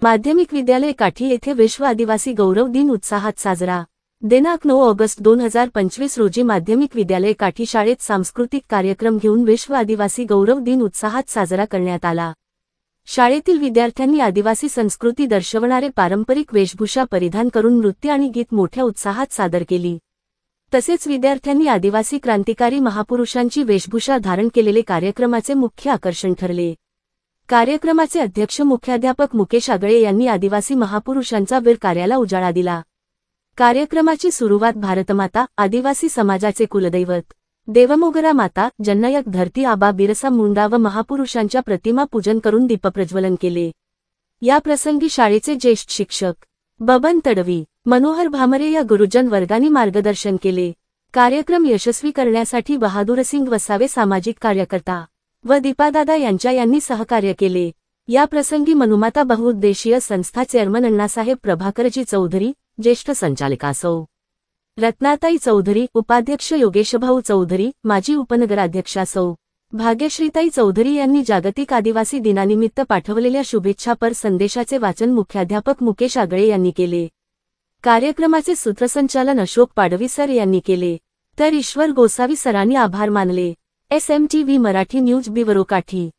माध्यमिक विद्यालय काठी येथे विश्व आदिवासी गौरव दिन उत्साहात साजरा। दिनांक 9 ऑगस्ट 2025 रोजी माध्यमिक विद्यालय काठी शाळेत सांस्कृतिक कार्यक्रम घेऊन विश्व आदिवासी गौरव दिन उत्साहात साजरा करण्यात आला। शाळेतील विद्यार्थ्यांनी आदिवासी संस्कृती दर्शवणारे पारंपरिक वेशभूषा परिधान करून नृत्य आणि गीत मोठ्या उत्साहात सादर केली। तसेच विद्यार्थ्यांनी आदिवासी क्रांतिकारी महापुरुषांची वेशभूषा धारण केलेले कार्यक्रमाचे मुख्य आकर्षण ठरले। कार्यक्रमाचे अध्यक्ष मुख्याध्यापक मुकेश आगळे यांनी आदिवासी महापुरुषांचा वीर कार्याला उजाळा दिला। कार्यक्रमाची सुरुवात भारतमाता, आदिवासी समाजाचे कुलदैवत देवमोगरा माता, जननायक धरती आबा बिरसा मुंडा व महापुरुषांच्या प्रतिमा पूजन करून दीपप्रज्वलन केले। या प्रसंगी शाळेचे ज्येष्ठ शिक्षक बबन तडवी, मनोहर भामरे या गुरुजन वर्गांनी मार्गदर्शन केले। कार्यक्रम यशस्वी करण्यासाठी बहादूरसिंग वसावे सामाजिक कार्यकर्ता व दीपादादा यांनी सहकार्य केले। या प्रसंगी मनुमाता बहुउद्देशीय संस्था चेअरमन अण्णासाहेब प्रभाकरजी चौधरी, ज्येष्ठ संचालिका सौ रत्नाताई चौधरी, उपाध्यक्ष योगेशभाऊ चौधरी, माजी उपनगराध्यक्षा सौ भाग्यश्रीताई चौधरी यांनी जागतिक आदिवासी दिनानिमित्त पाठवलेल्या शुभेच्छापर संदेशाचे वाचन मुख्याध्यापक मुकेश आगळे यांनी केले। कार्यक्रमाचे सूत्रसंचालन अशोक पाडवी सर यांनी केले, तर ईश्वर गोसावी सरांनी आभार मानले। SMTV मराठी न्यूज ब्युरो काठी।